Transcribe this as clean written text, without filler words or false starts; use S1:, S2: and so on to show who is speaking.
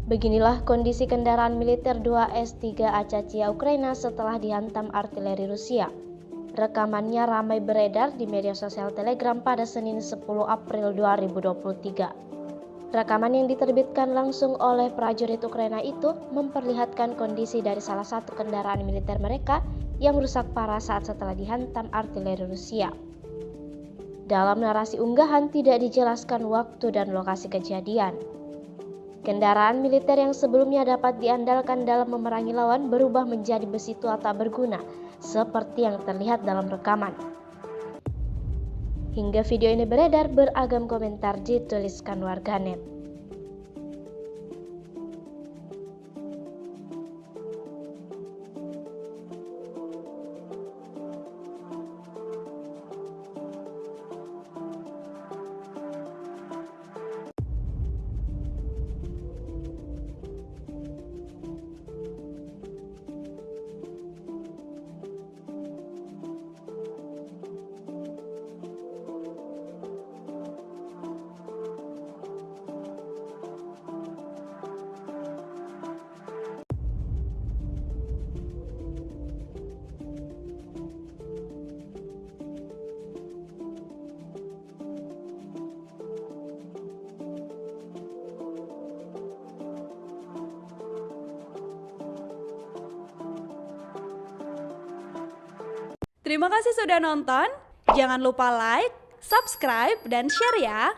S1: Beginilah kondisi kendaraan militer 2S3 Acacia Ukraina setelah dihantam artileri Rusia. Rekamannya ramai beredar di media sosial Telegram pada Senin 10 April 2023. Rekaman yang diterbitkan langsung oleh prajurit Ukraina itu memperlihatkan kondisi dari salah satu kendaraan militer mereka yang rusak parah setelah dihantam artileri Rusia. Dalam narasi unggahan tidak dijelaskan waktu dan lokasi kejadian. Kendaraan militer yang sebelumnya dapat diandalkan dalam memerangi lawan berubah menjadi besi tua tak berguna, seperti yang terlihat dalam rekaman. Hingga video ini beredar, beragam komentar dituliskan warganet.
S2: Terima kasih sudah nonton. Jangan lupa like, subscribe, dan share ya.